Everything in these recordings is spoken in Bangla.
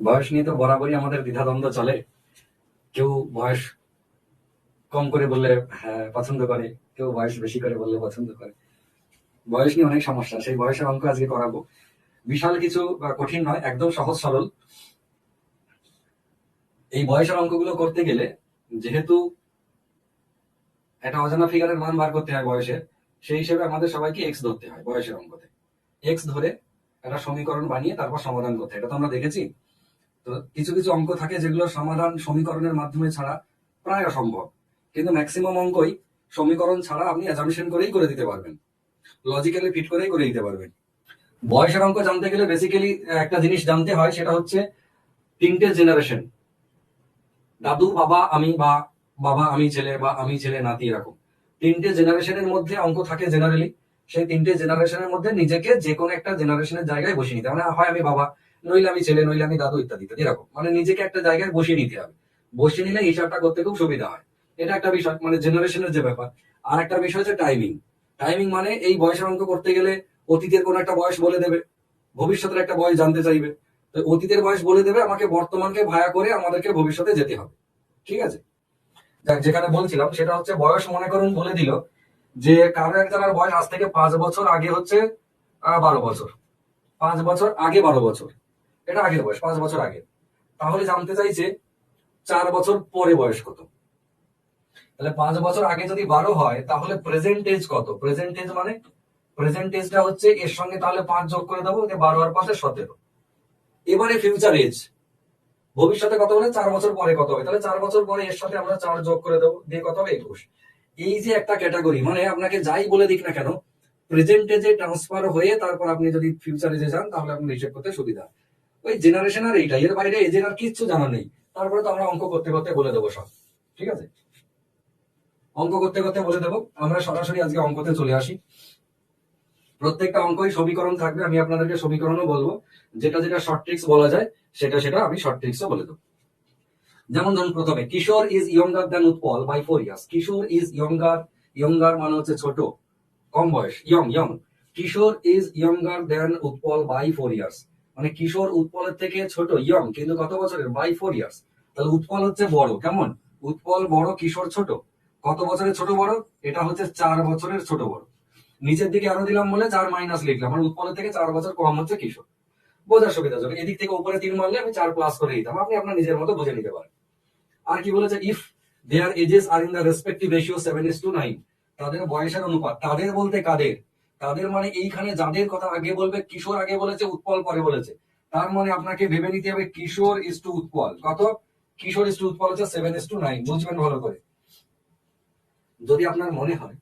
বয়স নিয়ে তো বরাবরই আমাদের দ্বিধাদ্বন্দ্ব চলে। কেউ বয়স কম করে বললে হ্যাঁ পছন্দ করে, কেউ বয়স বেশি করে বললে পছন্দ করে। বয়স নিয়ে অনেক সমস্যা, সেই বয়সের অঙ্ক আজকে করাবো। বিশাল কিছু কঠিন নয়, একদম সহজ সরল। এই বয়সের অঙ্কগুলো করতে গেলে যেহেতু একটা অজানা ফিগারের মান বার করতে হয় বয়সের, সেই হিসেবে আমাদের সবাইকে এক্স ধরতে হয় বয়সের অঙ্কতে। এক্স ধরে একটা সমীকরণ বানিয়ে তারপর সমাধান করতে হয়, এটা তো আমরা দেখেছি। তো কিছু কিছু অঙ্ক থাকে যেগুলো সমাধান সমীকরণের মাধ্যমে ছাড়া প্রায় অসম্ভব, কিন্তু ম্যাক্সিমাম অঙ্কই সমীকরণ ছাড়া আপনি অ্যাজাম্পশন করেই করে দিতে পারবেন, লজিক্যালি ফিট করেই করে দিতে পারবেন। বয়সের অঙ্ক জানতে গেলে বেসিক্যালি একটা জিনিস জানতে হয়, সেটা হচ্ছে তিনটে জেনারেশন। দাদু বাবা আমি, বা বাবা আমি ছেলে, বা আমি ছেলে নাতি, এরকম তিনটে জেনারেশনের মধ্যে অঙ্ক থাকে জেনারেলি। সেই তিনটে জেনারেশনের মধ্যে নিজেকে যে কোনো একটা জেনারেশনের জায়গায় বসিয়ে নিতে হবে। মানে হয় আমি বাবা, নইলে আমি ছেলে, নইলে আমি দাদু, ইত্যাদি ইত্যাদি, এরকম মানে নিজেকে একটা জায়গায় বসিয়ে নিতে হবে। বসিয়ে নিলে হিসাবটা করতে খুব সুবিধা হয়। এটা একটা বিষয়, মানে জেনারেশনের যে ব্যাপার। আর একটা বিষয় হচ্ছে টাইমিং। টাইমিং মানে এই বয়সের অঙ্ক করতে গেলে অতীতের কোন একটা বয়স বলে দেবে, ভবিষ্যতের একটা বয়স জানতে চাইবে। তো অতীতের বয়স বলে দেবে, আমাকে বর্তমানকে ভায়া করে আমাদেরকে ভবিষ্যতে যেতে হবে। ঠিক আছে। যাক, যেখানে বলছিলাম সেটা হচ্ছে বয়স মনে করুন বলে দিল যে কারো একজনের বয়স আজ থেকে 5 বছর আগে হচ্ছে 12 বছর, 5 বছর আগে 12 বছর, এটা আগের বয়স 5 বছর আগে। তাহলে জানতে চাইছে 4 বছর পরে বয়স কত। তাহলে 5 বছর আগে যদি 12 হয় তাহলে প্রেজেন্ট এজ কত। প্রেজেন্ট এজ মানে প্রেজেন্ট এজটা হচ্ছে এর সঙ্গে তাহলে 5 যোগ করে দেবো, 12 আর 5 17। এবারে ফিউচার এজ, ভবিষ্যতে কত হলে 4 বছর পরে কত হবে, তাহলে 4 বছর পরে এর সাথে আমরা 4 যোগ করে দেবো, দিয়ে কত হবে 21। এই যে একটা ক্যাটাগরি, মানে আপনাকে যাই বলে দিক না কেন, প্রেজেন্ট এজে ট্রান্সফার হয়ে তারপর আপনি যদি ফিউচার এজে যান তাহলে আপনি হিসেব করতে সুবিধা। ওই জেনারেশন আর এইটা, এর বাইরে এজের আর কিচ্ছু জানা নেই। তারপরে তো আমরা অঙ্ক করতে করতে বলে দেবো সব। ঠিক আছে, অঙ্ক করতে করতে বলে দেবো। আমরা সরাসরি আজকে অঙ্কতে চলে আসি। প্রত্যেকটা অঙ্কই সমীকরণ থাকবে, আমি আপনাদেরকে সমীকরণও বলবো। যেটা যেটা শর্ট ট্রিক্স বলা যায় সেটা সেটা আমি শর্ট ট্রিক্সও বলে দেবো। যেমন ধরুন প্রথমে Kishore is younger than Utpal by 4 years. Kishore is younger, younger মানে হচ্ছে ছোট, কম বয়স, young young. Kishore is younger than Utpal by 4 years, মানে কিশোর উৎপলের থেকে ছোট, ইয়ং কিন্তু কত বছরের, বাই 4 ইয়ার্স। তাহলে উৎপল হচ্ছে বড়, কেমন, উৎপল বড় কিশোর ছোট। কত বছরের ছোট বড়, এটা হচ্ছে 4 বছরের ছোট বড়। নিচের দিকে আরো দিলাম বলে 4 মাইনাস লিখলাম, মানে উৎপলের থেকে 4 বছর কম হচ্ছে কিশোর। বোঝার সুবিধার জন্য এদিক থেকে উপরে 3 মারলে আমি 4 প্লাস করে দিতাম, আপনি আপনার নিজের মতো বুঝে নিতে পারেন। আর কি বলেছে, if their ages are in the respective ratio 7:9, তাদের বয়সের অনুপাত, তাদের বলতে কাদের, তাদের মানে এইখানে যাদের কথা আগে বলবে, কিশোর আগে বলেছে উৎপল পরে বলেছে, তার মানে আপনাকে ভেবে নিতে হবে কিশোর ইস টু উৎপল কত। কিশোর ইস টু উৎপল হচ্ছে 7:9, বুঝবেন ভালো করে। যদি আপনার মনে হয়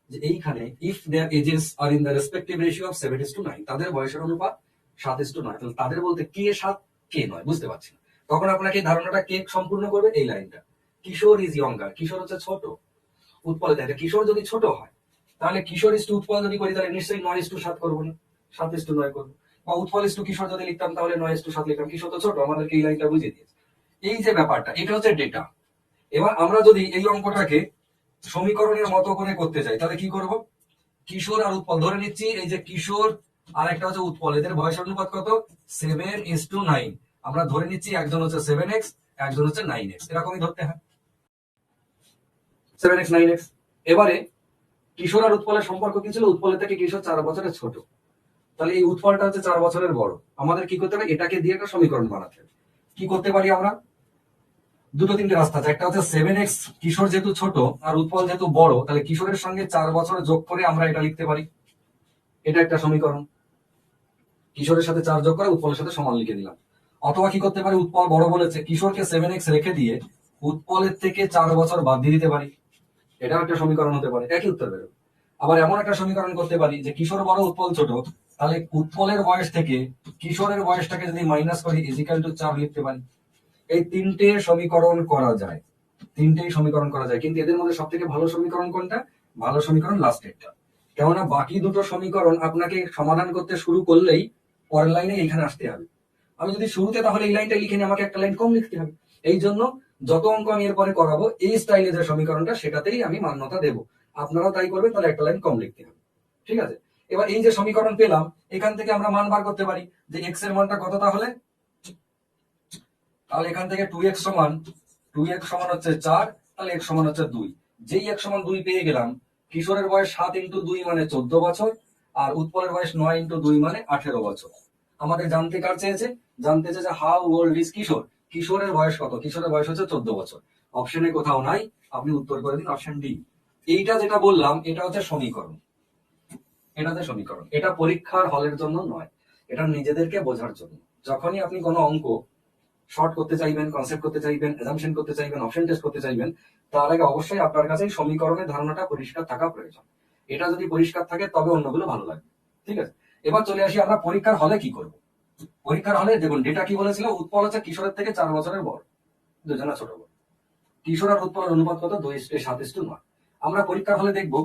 যে এইখানে if their ages are in the respective ratio of 7:9, তাদের বয়সের অনুপাত 7:9, তাহলে তাদের বলতে কে 7 কে 9 বুঝতে পারছি না, তখন আপনাকে এই ধারণাটা কে সম্পূর্ণ করবে, এই লাইনটা। কিশোর ইজ ইয়ঙ্গার, কিশোর হচ্ছে ছোট, উৎপল দেয়। কিশোর যদি ছোট হয় তাহলে কিশোর ইস টু উৎপল যদি করি তাহলে নিশ্চয়ই 9:7 করবো না, 7:9 করবো। বা উৎপল ইস টু কিশোর যদি লিখতাম তাহলে 9:7 লিখতাম, কিশোর তো ছোট, আমাদেরকে এই লাইনটা বুঝিয়ে দিয়েছে। এই যে ব্যাপারটা, এটা হচ্ছে ডেটা। এবার আমরা যদি এই অঙ্কটাকে সমীকরণের মতো করে করতে চাই তাহলে কি করব, কিশোর আর উৎপল ধরে নিচ্ছি, এই যে কিশোর আর একটা হচ্ছে উৎপল, এদের বয়স অনুপাত কত, 7:9। আমরা ধরে নিচ্ছি একজন হচ্ছে 7x, একজন হচ্ছে 9x, এরকমই ধরতে হয়, 7x 9x। এবারে কিশোর আর উৎপলের সম্পর্ক কি ছিল, উৎপলের থেকে কিশোর 4 বছরের ছোট, তাহলে এই উৎপলটা হচ্ছে 4 বছরের বড়। আমাদের কি করতে হবে, এটাকে দিয়ে একটা সমীকরণ বানাতে হবে। কি করতে পারি আমরা, দুটো তিনটে রাস্তা আছে। একটা হচ্ছে 7x, কিশোর যেহেতু ছোট আর উৎপল যেহেতু বড়, তাহলে কিশোরের সঙ্গে 4 বছর যোগ করে আমরা এটা লিখতে পারি, এটা একটা সমীকরণ। কিশোরের সাথে 4 যোগ করে উৎপলের সাথে সমান লিখে দিলাম। অথবা কি করতে পারি, উৎপল বড় বলেছে, কিশোরকে 7x রেখে দিয়ে উৎপলের থেকে 4 বছর বাদ দিয়ে দিতে পারি, এটাও একটা সমীকরণ হতে পারে, একই উত্তর বেরোবে। আবার এমন একটা সমীকরণ করতে পারি যে কিশোর বড় উৎপল ছোট, তাহলে উৎপলের বয়স থেকে কিশোরের বয়সটাকে যদি মাইনাস করি ইজিক্যাল টু 4 লিখতে পারি। এই তিনটে সমীকরণ করা যায়, তিনটেই সমীকরণ করা যায়, কিন্তু এদের মধ্যে সব থেকে ভালো সমীকরণ কোনটা, ভালো সমীকরণ লাস্টেরটা। কেননা বাকি দুটো সমীকরণ আপনাকে সমাধান করতে শুরু করলেই পরের লাইনে এখানে আসতে হবে। আমি যদি শুরুতে তাহলে এই লাইনটা লিখে নিই, আমাকে একটা লাইন কম লিখতে হবে। এই জন্য যত অঙ্ক আমি এরপরে করাবো এই স্টাইলে যে সমীকরণটা সেটাতেই আমি মান্যতা দেবো, আপনারাও তাই করবেন, তাহলে একটা লাইন কম লিখতে হবে। ঠিক আছে। এবার এই যে সমীকরণ পেলাম, এখান থেকে আমরা মান বার করতে পারি যে এক্স এর মানটা কত, তাহলে তাহলে এখান থেকে 2x সমান 2x সমান হচ্ছে 4, তাহলে x সমান হচ্ছে 2। যেই x সমান 2 পেয়ে গেলাম, কিশোরের বয়স 7 ইন্টু 2 মানে 14 বছর, আর উৎপলের বয়স 9 ইন্টু 2 মানে 18 বছর। আমাদের জানতে চেয়েছে হাউ ওল্ড ইজ কিশোর, কিশোরের বয়স কত? কিশোরের বয়স হচ্ছে 14 বছর। অপশনে কোথাও নাই, আপনি উত্তর করে দিন অপশন ডি। এইটা যেটা বললাম এটা হচ্ছে সমীকরণ, এটা পরীক্ষার হলের জন্য নয়, এটা নিজেদেরকে বোঝার জন্য। যখনই আপনি কোনো অঙ্ক শর্ট করতে চাইবেন, কনসেপ্ট করতে চাইবেন, অ্যাজাম্পশন করতে চাইবেন, অপশন টেস্ট করতে চাইবেন, তার আগে অবশ্যই আপনার কাছে সমীকরণের ধারণাটা পরিষ্কার থাকা প্রয়োজন। এটা যদি পরিষ্কার থাকে তবে অন্যগুলো ভালো লাগবে। ঠিক আছে, এবার চলে আসি আমরা পরীক্ষার হলে কি করব। পরীক্ষার হলে দেখুন ডেটা কি বলেছিল, উৎপল হচ্ছে কিশোরের থেকে 4 বছরের বড়, দুজনা ছোট বড়। কিশোর আর উৎপলের অনুপাত কত? 2:7:9। আমরা পরীক্ষার হলে দেখবো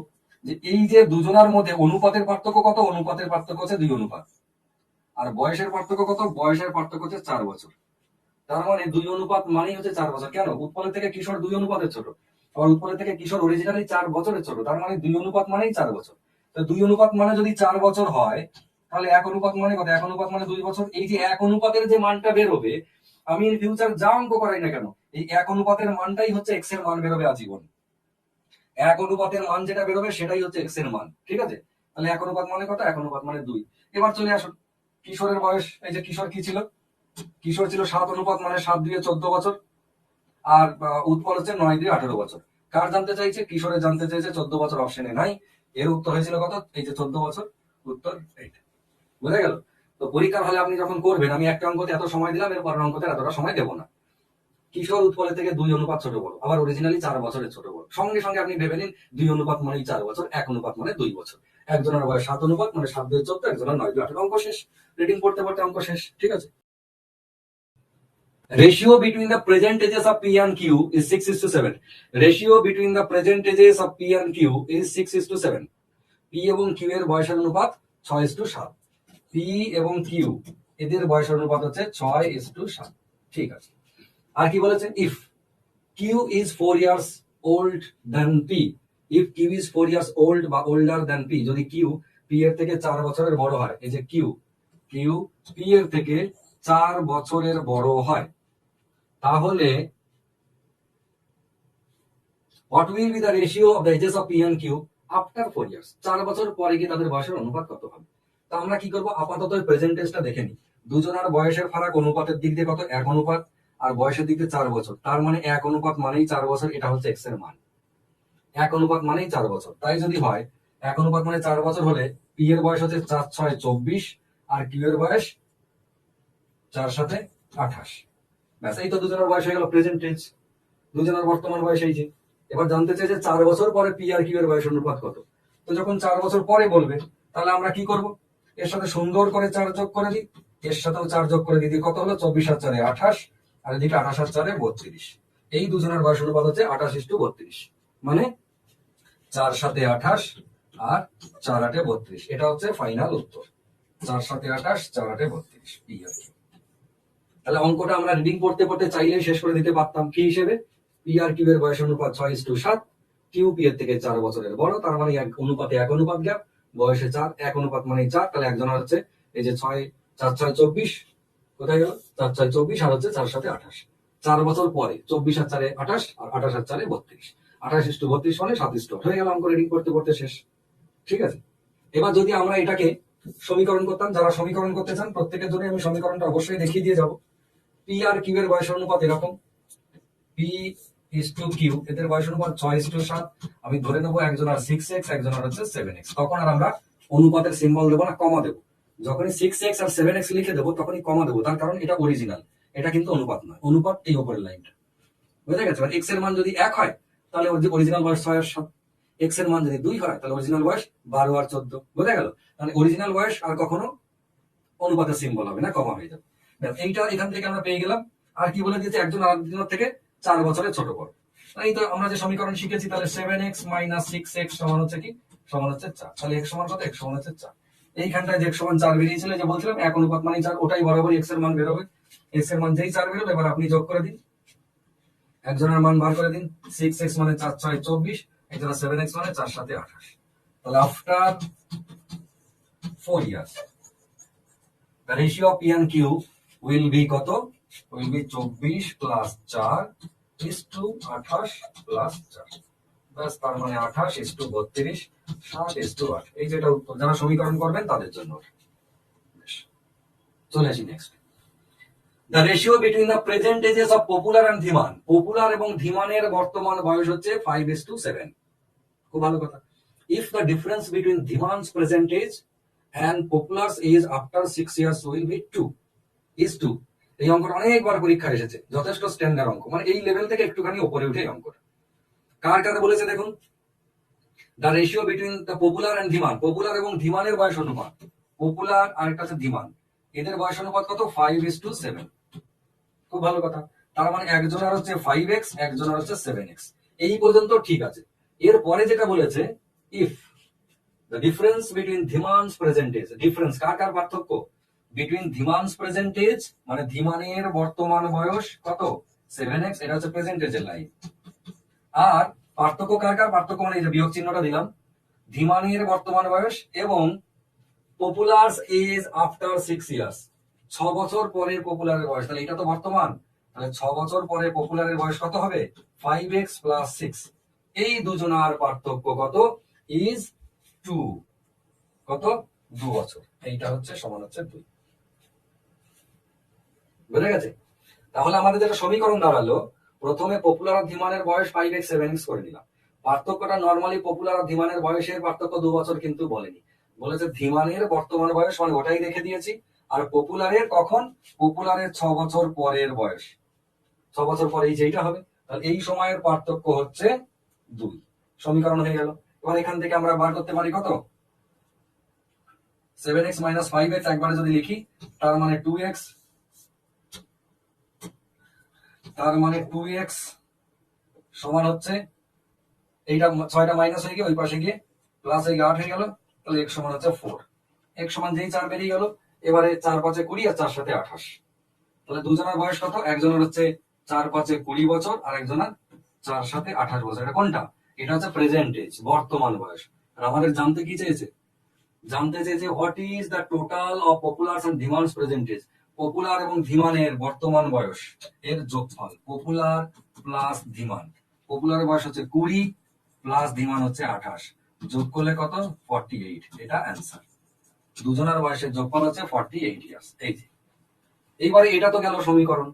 যে এই যে দুজনার মধ্যে অনুপাতের পার্থক্য কত? অনুপাতের পার্থক্য হচ্ছে 2 অনুপাত। আর বয়সের পার্থক্য কত? বয়সের পার্থক্য হচ্ছে 4 বছর। তার মানে 2 অনুপাত মানেই হচ্ছে 4 বছর। কেন? উৎপলের থেকে কিশোর 2 অনুপাতের ছোট, আর উৎপলের থেকে কিশোর অরিজিনালি 4 বছরের ছোট। তার মানে 2 অনুপাত মানেই 4 বছর। তো 2 অনুপাত মানে যদি 4 বছর হয়, তাহলে 1 অনুপাত মানে কত? 1 অনুপাত মানে 2 বছর। এই যে 1 অনুপাতের যে মানটা বেরোবে, আমি ইন ফিউচার যা অঙ্ক করাই না কেন, এই 1 অনুপাতের মানটাই হচ্ছে এক্স এর মান বেরোবে আজীবন। 1 অনুপাতের মান যেটা বেরোবে সেটাই হচ্ছে এক্স এর মান। ঠিক আছে, তাহলে 1 অনুপাত মানে কত? 1 অনুপাত মানে 2। এবার চলে আসুন কিশোরের বয়স। এই যে কিশোর কি ছিল? কিশোর ছিল 7 অনুপাত মানে 7-2-14 বছর, আর উৎপল হচ্ছে 9-2-18 বছর। কার জানতে চাইছে? কিশোরের জানতে চাইছে। 14 বছর অপশনে নাই, এর উত্তর হয়েছিল কত? এই যে 14 বছর, উত্তর এইটা। বুঝা গেল? তো পরীক্ষার হলে আপনি যখন করবেন, আমি একটা অঙ্কতে এত সময় দিলাম, এর পরের অঙ্কতে এতটা সময় দেবো না। কিশোর উৎপলের থেকে 2 অনুপাত ছোট বড়, আবার অরিজিনালি 4 বছরের ছোট বড়। সঙ্গে সঙ্গে আপনি ভেবে নিন 2 অনুপাত মানেই 4 বছর, 1 অনুপাত মানে 2 বছর। একজনের বয়স 7 অনুপাত মানে 7-2-14, একজনের 9-2-18। অঙ্ক শেষ। রিডিং পড়তে পড়তে অঙ্ক শেষ। ঠিক আছে। Ratio between the present ages of P and Q is 6:7. Ratio between the present ages of P and Q is 6:7. P এবং Q এর বয়সের অনুপাত 6:7। P এবং Q এদের বয়সের অনুপাত হচ্ছে 6:7। ঠিক আছে। আর কি বলেছে? If Q is 4 years old than P, if Q is 4 years old বা older than P, যদি Q P এর থেকে 4 বছরের বড় হয়, এই যে Q P এর থেকে 4 বছরের বড় হয়, তাহলে what will be the ratio of the ages of P and Q after 4 years? 4 বছর পরে কি তাদের বয়সের অনুপাত কত হবে? তা আমরা কি করব? আপাতত প্রেজেন্ট টেন্সটা দেখে নিই। দুজনের বয়সের ফারাক অনুপাতের দিক দিয়ে কত? 1 অনুপাত, আর বয়সের দিক দিয়ে 4 বছর। তার মানে 1 অনুপাত মানেই 4 বছর, এটা হচ্ছে এক্স এর মান। 1 অনুপাত মানেই 4 বছর। তাই যদি হয় 1 অনুপাত মানে 4 বছর হলে পি এর বয়স হচ্ছে 4-6-24, আর কিউ এর বয়স 4-7-28। ব্যাস, এই তো দুজনের বয়স হয়ে গেল প্রেজেন্ট টেন্স। দুজনের বর্তমান বয়স এই যে। এবার জানতে চাই যে 4 বছর পরে পি আর কিউ এর বয়স অনুপাত কত। তো যখন 4 বছর পরে বলবে, তাহলে আমরা কি করব? এর সাথে সুন্দর করে 4 যোগ করে দিই, এর সাথেও 4 যোগ করে দিই। কত হলো? 24-4-28, আর এদিকে 28-4-32। এই দুজনের বয়স অনুপাত হচ্ছে 28:32। মানে 4-7-28 আর 4-8-32। এটা হচ্ছে ফাইনাল উত্তর। 4-7-28, 4-8-32 পি আর কিউ। তাহলে অঙ্কটা আমরা রিডিং পড়তে পড়তে চাইলেই শেষ করে দিতে পারতাম। কি হিসেবে? পি আর কিউ এর বয়স অনুপাত 6:7, কিউ পি এর থেকে 4 বছরের বড়, তার মানে 1 অনুপাতে 1 অনুপাত গ্যাপ, বয়সে 4, 1 অনুপাত মানে 4। তাহলে একজনের হচ্ছে এই যে 4-6-24, কোথায় গেল? 4-6-24, আর হচ্ছে 4-7-28। 4 বছর পরে 24-4-28, আর 28-4-32। 28:32 মানে 7:8 হয়ে গেল। অঙ্ক রিডিং করতে করতে শেষ। ঠিক আছে। এবার যদি আমরা এটাকে সমীকরণ করতাম, যারা সমীকরণ করতে চান প্রত্যেকের জন্য আমি সমীকরণটা অবশ্যই দেখিয়ে দিয়ে যাব। পি আর কিউ এর বয়স অনুপাত এরকম, P/Q, এদের বয়স অনুপাত 6:7। আমি ধরে নেবো একজন আর 6x, একজন আর হচ্ছে 7x। তখন আর আমরা অনুপাতের সিম্বল দেবো না, কমা দেবো। যখনই 6x আর 7x লিখে দেবো তখনই কমা দেবো, তার কারণ এটা অরিজিনাল, এটা কিন্তু অনুপাত নয়। অনুপাত এই উপরের লাইনটা, বুঝে গেছে? এক্স এর মান যদি 1 হয় তাহলে অরিজিনাল বয়স 6 আর 7। এক্স এর মান যদি 2 হয় তাহলে অরিজিনাল বয়স 12 আর 14। বুঝে গেল? মানে অরিজিনাল বয়স আর কখনো অনুপাতের সিম্বল হবে না, কমা হয়ে যাবে। এইটা এখান থেকে আমরা পেয়ে গেলাম। আর কি বলে দিয়েছে? একজন আরেকজনের থেকে 4 বছরের ছোট বড়। এই তো আমরা যে সমীকরণ শিখেছি, তাহলে 7x - 6x সমান হচ্ছে কি? সমান হচ্ছে 4। তাহলে x সমান কত? x সমান হচ্ছে 4। এইখানটায় যে x সমান 4 বেরিয়েছিল, যে বলছিলাম 1 অনুপাত মানে 4, ওটাই বরাবরই x এর মান বেরোবে। x এর মান যেই 4 বেরোবে, এবার আপনি যোগ করে দিন, একজনের মান বার করে দিন। 6x মানে 4-6-24, একজনের 7x মানে 4-7-28। তাহলে after 4 years the ratio of P and Q will be কত? Will be 24 plus 4 is to 28 plus 4। ব্যাস, তার মানে 28 ইজ টু 32, 7 ইজ টু 8। এই যেটা উত্তর, যারা সমীকরণ করবেন তাদের জন্য। বেশ, চলে আসি next. The ratio between the present ages of popular and Dhiman. Popular এবং ধীমানের বর্তমান বয়স হচ্ছে 5:7। খুব ভালো কথা। If the difference between Dhiman's present age and popular's age after 6 years will be 2 is 2। এই অঙ্কটা অনেকবার পরীক্ষা এসেছে, যথেষ্ট স্ট্যান্ডার্ড অঙ্ক, মানে এই লেভেল থেকে একটুখানি উপরে উঠে এই অঙ্কটা। কার কাছে বলেছে দেখুন, the ratio between the popular and Dhiman. Popular এবং ধীমানের বয়স অনুপাত, পপুলার আর একটা আছে ধীমান, এদের বয়স অনুপাত কত? 5:7। খুব ভালো কথা। তার মানে একজনের হচ্ছে 5x, একজনের হচ্ছে 7x। এই পর্যন্ত ঠিক আছে। এর পরে যেটা বলেছে, if the difference between Dhiman's present age, difference কার কার পার্থক্য? বিটুইন ধীমানস প্রেজেন্ট এজ মানে ধীমানের বর্তমান বয়স কত? 7x, এটা হচ্ছে প্রেজেন্ট এজের লাইন। আর পার্থক্য কার কার? পার্থক্য মানে এই যে বিয়োগ চিহ্নটা দিলাম, ধীমানের বর্তমান বয়স এবং পপুলারস এজ আফটার 6 ইয়ার্স, 6 বছর পরে পপুলারের বয়স। তাহলে এটা তো বর্তমান, তাহলে 6 বছর পরে পপুলারের বয়স কত হবে? 5x plus 6। এই দুজনার পার্থক্য কত? ইজ 2। কত? 2 বছর। এইটা হচ্ছে সমান হচ্ছে 2। বুঝে গেছে? তাহলে আমাদের যেটা সমীকরণ দাঁড়ালো, প্রথমে পপুলার আর ধীমানের বয়স 5x 7x করে দিলাম। পার্থক্যটা নর্মালি পপুলার আর ধীমানের বয়সের পার্থক্য 2 বছর কিন্তু বলেনি, বলেছে ধীমানের বর্তমান বয়স, মানে ওটাই রেখে দিয়েছি। আর পপুলারের কখন? পপুলারের 6 বছর পরের বয়স, 6 বছর পরে এই যেটা হবে। তাহলে এই সময়ের পার্থক্য হচ্ছে 2। সমীকরণ হয়ে গেল। এবার এখান থেকে আমরা বার করতে পারি কত? 7x মাইনাস 5x একবারে যদি লিখি, তার মানে 2x, তার মানে 2x সমান হচ্ছে, এইটা 6টা মাইনাস হয়ে গিয়ে ওই পাশে গিয়ে প্লাস হয়ে 8 হয়ে গেল। তাহলে x সমান হচ্ছে 4। x সমান যেই 4 বেরিয়ে গেল, এবারে 4 5 20 আর 4 7 28। তাহলে দুজনের বয়স কত? একজনের হচ্ছে 4 5 20 বছর আর একজনের 4 7 28 বছর। এটা কোনটা? এটা হচ্ছে প্রেজেন্ট এজ, বর্তমান বয়স। আর আমাদের জানতে কি চেয়েছে? জানতে চেয়েছে what is the total of popular and Dhiman's present age. পপুলার এবং ধীমানের বর্তমান বয়স এর যোগফল, পপুলার প্লাস ধীমান। পপুলার বয়স হচ্ছে 20 প্লাস ধীমান হচ্ছে 28, যোগ করলে কত? 48। এটা অ্যান্সার। দুজনের বয়সের যোগফল হচ্ছে 48 ইয়ার্স। এই যে এইবারে এটা তো গেল সমীকরণ।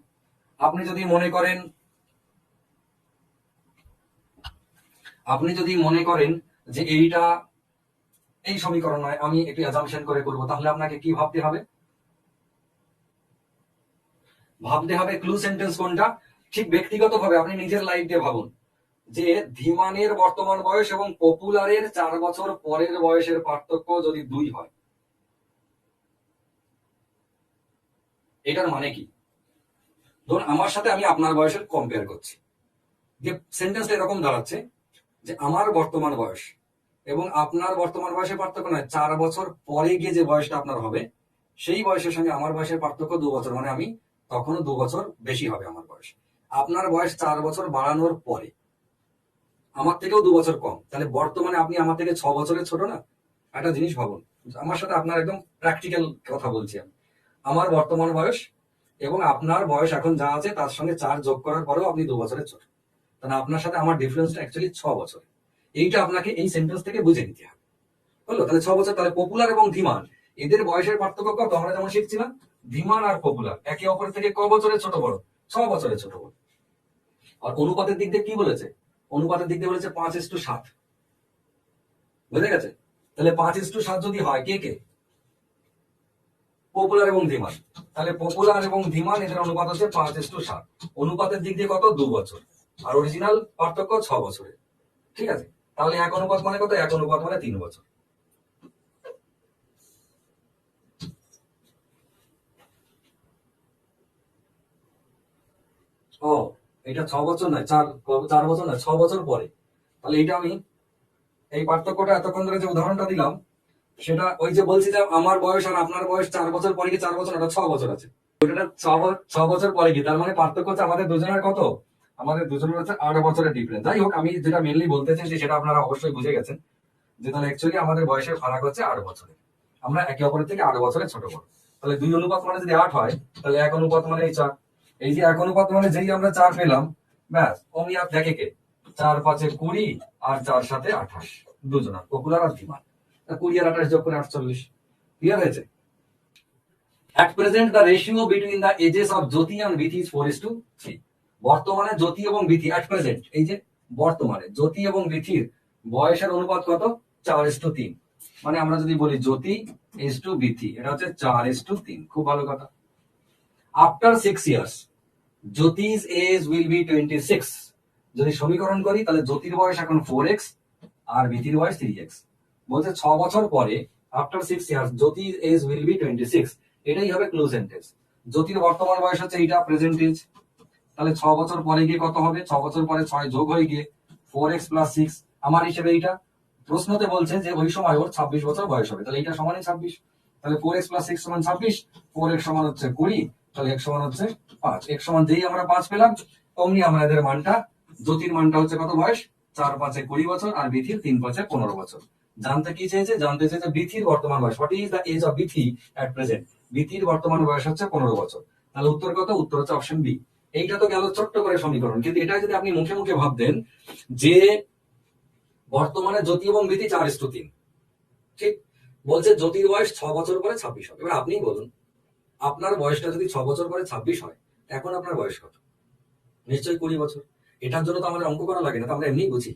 আপনি যদি মনে করেন যে এইটা এই সমীকরণ নয়, আমি একটু অ্যাজাম্পশন করে করব, তাহলে আপনাকে কি ভাবতে হবে? ভাবতে হবে ক্লু সেন্টেন্স কোনটা। ঠিক ব্যক্তিগতভাবে আপনি নিজের লাইফ দিয়ে ভাবুন যে ধীমানের বর্তমান বয়স এবং পপুলারের 4 বছর পরের বয়সের পার্থক্য যদি 2 হয়, এটার মানে কি? ধরুন আমার সাথে আমি আপনার বয়সের কম্পেয়ার করছি, যে সেন্টেন্সটা এরকম দাঁড়াচ্ছে যে আমার বর্তমান বয়স এবং আপনার বর্তমান বয়সের পার্থক্য নয়, 4 বছর পরে গিয়ে যে বয়সটা আপনার হবে সেই বয়সের সঙ্গে আমার বয়সের পার্থক্য 2 বছর, মানে আমি তখনও 2 বছর বেশি হবে আমার বয়স। আপনার বয়স 4 বছর বাড়ানোর পরে আমার থেকেও 2 বছর কম, তাহলে বর্তমানে আপনি আমার থেকে 6 বছরের ছোট না? একটা জিনিস ভাবুন, আমার সাথে আপনার একদম প্র্যাকটিক্যাল কথা বলছি আমি। আমার বর্তমান বয়স এবং আপনার বয়স এখন যা আছে তার সঙ্গে 4 যোগ করার পরেও আপনি 2 বছরের ছোট, তাহলে আপনার সাথে আমার ডিফারেন্সটা অ্যাকচুয়ালি 6 বছর। এইটা আপনাকে এই সেন্টেন্স থেকে বুঝে নিতে হবে। বললো তাহলে 6 বছর। তাহলে পপুলার এবং ধীমান এদের বয়সের পার্থক্য কত? আমরা যেমন শিখছিলাম, ধীমান আর পপুলার একে অপরের থেকে ক বছরের ছোট বড়? 6 বছরের ছোট বড়। আর অনুপাতের দিক দিয়ে কি বলেছে? অনুপাতের দিক দিয়ে বলেছে 5:7। বুঝে গেছে? তাহলে 5:7 যদি হয়, কে কে? পপুলার এবং ধীমান। তাহলে পপুলার এবং ধীমান এদের অনুপাত হচ্ছে 5:7। অনুপাতের দিক দিয়ে কত? 2 বছর। আর অরিজিনাল পার্থক্য 6 বছরের। ঠিক আছে? তাহলে এক অনুপাত মানে কত? এক অনুপাত মানে 3 বছর। ও, এটা 6 বছর নয়, 4 বছর নয়, 6 বছর পরে। তাহলে এইটা আমি এই পার্থক্যটা এতক্ষণ ধরে যে উদাহরণটা দিলাম, সেটা ওই যে বলছি যে আমার বয়স আর আপনার বয়স 4 বছর পরে কি 4 বছর, ওটা 6 বছর আছে। ওটা 6 বছর পরে কি, তার মানে পার্থক্য হচ্ছে আমাদের দুজনের কত? আমাদের দুজনের হচ্ছে 8 বছরের ডিফারেন্স। যাই হোক, আমি যেটা মেনলি বলতে চাইছি সেটা আপনারা অবশ্যই বুঝে গেছেন, যে তাহলে অ্যাকচুয়ালি আমাদের বয়সের ফারাক হচ্ছে 8 বছরের। আমরা একে অপরের থেকে 8 বছরের ছোট বড়। তাহলে 2 অনুপাত মানে যদি 8 হয়, তাহলে 1 অনুপাত মানে এই 4। এই যে 1 অনুপাত মানে যেই আমরা 4 পেলাম, ব্যাস অমনি আর দেখে কে 4 5 20 আর 4 7 28, দুজনা পপুলার আর ধীমান। 20 আর 28 যোগ করে 48। ক্লিয়ার হয়েছে? At present the ratio between the ages of Jyoti and Bithi is 4:3। বর্তমানে জ্যোতি এবং বিথি at present, এই যে বর্তমানে জ্যোতি এবং বিথির বয়সের অনুপাত কত? 4:3। মানে আমরা যদি বলি জ্যোতি is to বিথি, এটা হচ্ছে 4:3। খুব ভালো কথা। After 6 years জ্যোতি's age will be 26। যদি সমীকরণ করি তাহলে জ্যোতির বয়স এখন 4x আর বিথির বয়স 3x। বলছে 6 বছর পরে after 6 years Jyoti's age will be 26। এটাই হবে ক্লোজ সেন্টেন্স। জ্যোতির বর্তমান বয়স হচ্ছে এইটা প্রেজেন্ট এজ, তাহলে 6 বছর পরে গিয়ে কত হবে? 6 বছর পরে 6 যোগ হয়ে গিয়ে 4x + 6, আমার হিসেবে এইটা। প্রশ্নতে বলছে যে ওই সময় ওর 26 বছর বয়স হবে, তাহলে এইটা সমানই 26। তাহলে 4x + 6 সমান 26, 4x সমান হচ্ছে 20, তাহলে x সমান হচ্ছে 5। x সমান যেই আমরা 5 পেলাম অমনি আমরা এদের মানটা, জ্যোতির মানটা হচ্ছে কত বয়স? 4 5 20 বছর আর বিথির 3 5 15 বছর। জানতে কি চেয়েছে? জানতে চেয়েছে বিথির বর্তমান বয়স। What is the age of Bithi at present? বিথির বর্তমান বয়স হচ্ছে 15 বছর। তাহলে উত্তর কত? উত্তর হচ্ছে অপশন বি। এইটা তো গেল ছোট্ট করে সমীকরণ, কিন্তু এটা যদি আপনি মুখে মুখে ভাবতেন যে বর্তমানে জ্যোতি এবং বিথি 4:3, ঠিক বলছে জ্যোতির বয়স 6 বছর পরে 26 হবে। এবার আপনিই বলুন, আপনার বয়সটা যদি 6 বছর পরে 26 হয়, এখন আপনার বয়স কত? নিশ্চয়ই 20 বছর। এটার জন্য তো আমাদের অঙ্ক করা লাগে না, তো আমরা এমনিই বুঝি,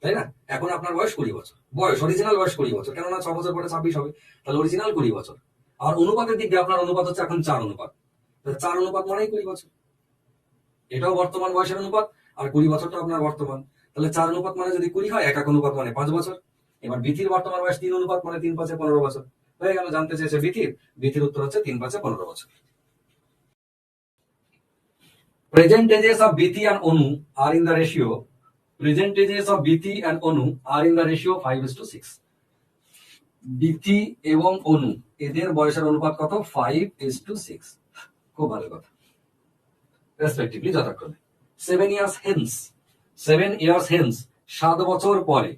তাই না? এখন আপনার বয়স 20 বছর, বয়স অরিজিনাল বয়স 20 বছর, কেননা 6 বছর পরে 26 হবে, তাহলে অরিজিনাল 20 বছর। আর অনুপাতের দিক দিয়ে আপনার অনুপাত হচ্ছে এখন 4 অনুপাত, 4 অনুপাত মানেই 20 বছর। এটাও বর্তমান বয়সের অনুপাত, আর 20 বছরটা আপনার বর্তমান। তাহলে 4 অনুপাত মানে যদি 20 হয়, 1 অনুপাত মানে 5 বছর। এবার বিথির বর্তমান বয়স 3 অনুপাত মানে 3 5 15 বছর হয়ে গেল। জানতে চেয়েছে বিথির উত্তর হচ্ছে 3 5 15 বছর। Present ages of Bithi and Onu are in the ratio. Present ages of Bithi and Onu are in the ratio 5:6। Bithi এবং অনু এদের বয়সের অনুপাত কত? 5:6। খুব ভালো কথা। রেসপেক্টিভলি যথাক্রমে 7 years hence, 7 years hence 7 বছর পরে,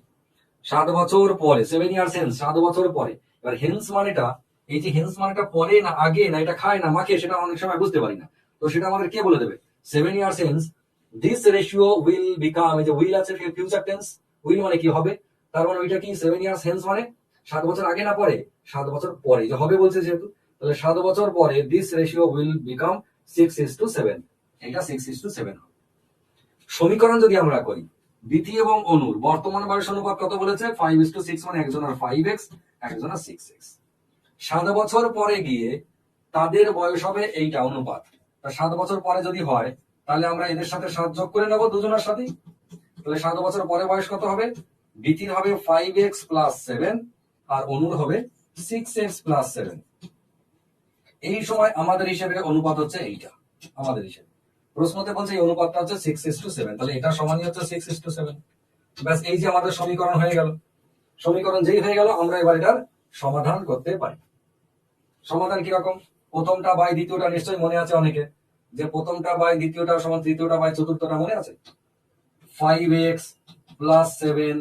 7 বছর পরে 7 years hence 7 বছর পরে। এবার হেন্স মানেটা, এই যে হেন্স মানেটা পরে না আগে না এটা খায় না মাকে, সেটা অনেক সময় বুঝতে পারি না, তো সেটা আমাদের কে বলে দেবে? 7 years hence this ratio will become, এই যে উইল আছে ফিউচার টেন্স, উইল মানে কি হবে, তার মানে ওইটা কি 7 years hence মানে 7 বছর আগে না পরে? 7 বছর পরে, যে হবে বলছে যেহেতু, তাহলে 7 বছর পরে this ratio will become 6:7। এটা 6:7 হবে। সমীকরণ যদি আমরা করি, বিথি এবং অনুর বর্তমান বয়স অনুপাত কত বলেছে? 5:6, মানে একজনের 5x একজনের 6x। 7 বছর পরে গিয়ে তাদের বয়স হবে এইটা অনুপাত। 7 বছর পরে যদি হয় তাহলে আমরা এদের সাথে 7 যোগ করে নেবো দুজনের সাথেই। তাহলে 7 বছর পরে বয়স কত হবে? বিথির হবে 5x + 7 আর অনুর হবে 6x + 7। এই সময় আমাদের হিসেবে অনুপাত হচ্ছে এইটা, আমাদের হিসেবে প্রশ্নতে বলছে এই অনুপাতটা হচ্ছে 6:7, তাহলে এটা সমানই হচ্ছে 6:7। ব্যাস, এই যে আমাদের সমীকরণ হয়ে গেল। সমীকরণ যেই হয়ে গেল, আমরা এবার এটার সমাধান করতে পারি। সমাধান কিরকম? প্রথমটা বাই দ্বিতীয়টা নিশ্চয়ই মনে আছে অনেকে, যে প্রথমটা বাই দ্বিতীয়টা সমান তৃতীয়টা বাই চতুর্থটা, মনে আছে? 5x + 7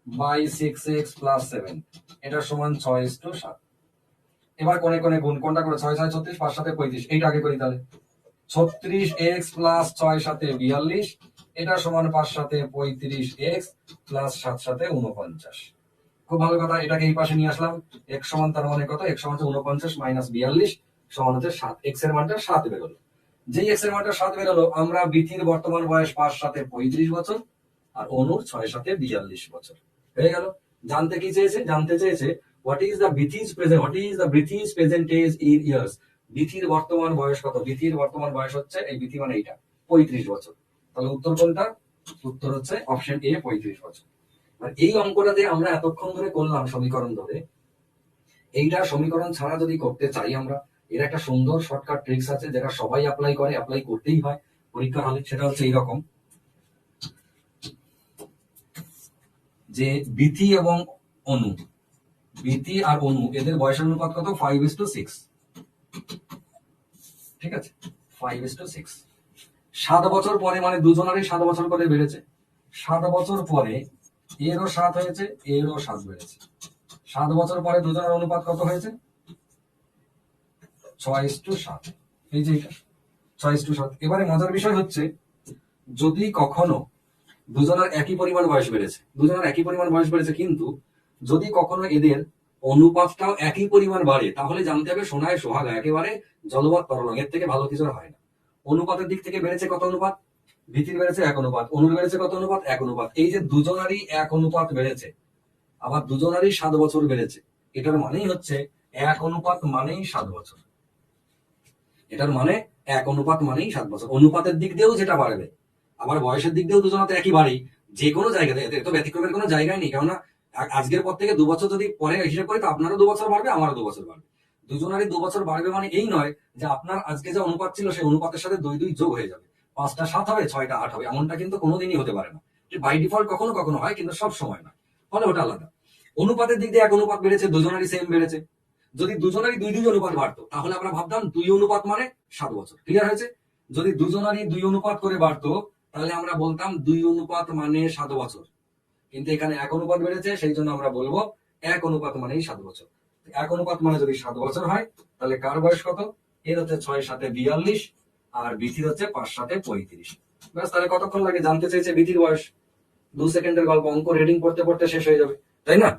বাই 6x + 7, এটা সমান 6:7। এবার কোনে কোনে গুণ, কোনটা করে? 6 6 36, 5 7 35, এইটা আগে করি তাহলে। 36x + 6 7 42, এটা সমান 5 7 35x + 7 7 49। খুব ভালো কথা, এটাকে এই পাশে নিয়ে আসলাম। x সমান তার মানে কত? x সমান 49 - 42 সমান হচ্ছে 7। x এর মানটা 7 বেরোলো। যেই x এর মানটা 7 বেরোলো, আমরা বিথির বর্তমান বয়স 5 7 35 বছর আর অনুর 6 7 42 বছর হয়ে গেল। জানতে কি চেয়েছে? জানতে চেয়েছে what is the Bithi's present age in years। বিথির বর্তমান বয়স কত? বিথির বর্তমান বয়স হচ্ছে, এই বিথি মানে এইটা 35 বছর। তাহলে উত্তর কোনটা? উত্তর হচ্ছে অপশন এ, 35 বছর। আর এই অঙ্কটাতে আমরা এতক্ষণ ধরে করলাম সমীকরণ ধরে, এইটা সমীকরণ ছাড়া যদি করতে চাই আমরা, এর একটা সুন্দর শর্টকাট ট্রিক্স আছে যেটা সবাই অ্যাপ্লাই করে, অ্যাপ্লাই করতেই হয় পরীক্ষা হলে। সেটা হচ্ছে এইরকম, যে বিথি এবং অনু, বিথি আর অনু এদের বয়সের অনুপাত কত? 5:6। ঠিক আছে, 5:6। 7 বছর পরে, মানে দুজনেরই 7 বছর করে বেড়েছে। 7 বছর পরে এরও 7 হয়েছে, এরও 7 বেড়েছে। 7 বছর পরে দুজনের অনুপাত কত হয়েছে? 6:7। এই যে এটা 6:7। এবারে মজার বিষয় হচ্ছে, যদি কখনো দুজনের একই পরিমাণ বয়স বেড়েছে, কিন্তু যদি কখনো এদের অনুপাতটাও একই পরিমাণ বাড়ে, তাহলে জানতে হবে সোনায় সোহাগা, একেবারে জলবৎ তরলং, এর থেকে ভালো কিছু আর হয় না। অনুপাতের দিক থেকে বেড়েছে কত অনুপাত? ভিতির বেড়েছে 1 অনুপাত, অনুর বেড়েছে কত অনুপাত? 1 অনুপাত। এই যে দুজনারই 1 অনুপাত বেড়েছে, আবার দুজনারই 7 বছর বেড়েছে, এটার মানেই হচ্ছে 1 অনুপাত মানেই 7 বছর। এটার মানে 1 অনুপাত মানেই 7 বছর। অনুপাতের দিক দিয়েও যেটা বাড়বে, আবার বয়সের দিক দিয়েও দুজনা তো একই বাড়েই। যে কোনো জায়গাতে এতে তো ব্যতিক্রমের কোনো জায়গায় নেই, কেননা আজকের পর থেকে 2 বছর যদি পরে হিসেব করি, তো আপনারও 2 বছর বাড়বে, আমারও 2 বছর বাড়বে। দুজনারই 2 বছর বাড়বে মানে এই নয় যে আপনার আজকে যে অনুপাত ছিল সেই অনুপাতের সাথে 2 2 যোগ হয়ে যাবে, 5টা 7 হবে, 6টা 8 হবে, এমনটা কিন্তু কোনোদিনই হতে পারে না। বাই ডিফল্ট কখনো কখনো হয়, কিন্তু সব সময় না, ফলে ওটা আলাদা। অনুপাতের দিক দিয়ে 1 অনুপাত বেড়েছে, দুজনারই সেম বেড়েছে। যদি দুজনারই 2 2 অনুপাত বাড়তো, তাহলে আমরা ভাবতাম 2 অনুপাত মানে 7 বছর। ক্লিয়ার হয়েছে? যদি দুজনারই 2 অনুপাত করে বাড়তো, তাহলে আমরা বলতাম 2 অনুপাত মানে 7 বছর। কিন্তু এখানে 1 অনুপাত বেড়েছে, সেই জন্য আমরা বলবো 1 অনুপাত মানেই 7 বছর। 1 অনুপাত মানে যদি 7 বছর হয়, তাহলে কার বয়স কত? এর হচ্ছে 6 7 42, আর বিথির হচ্ছে 5 7 35। ব্যাস, তাহলে কতক্ষণ লাগে? জানতে চেয়েছে বিথির বয়স, 2 সেকেন্ডের গল্প, অঙ্ক রিডিং পড়তে পড়তে শেষ হয়ে যাবে, তাই না?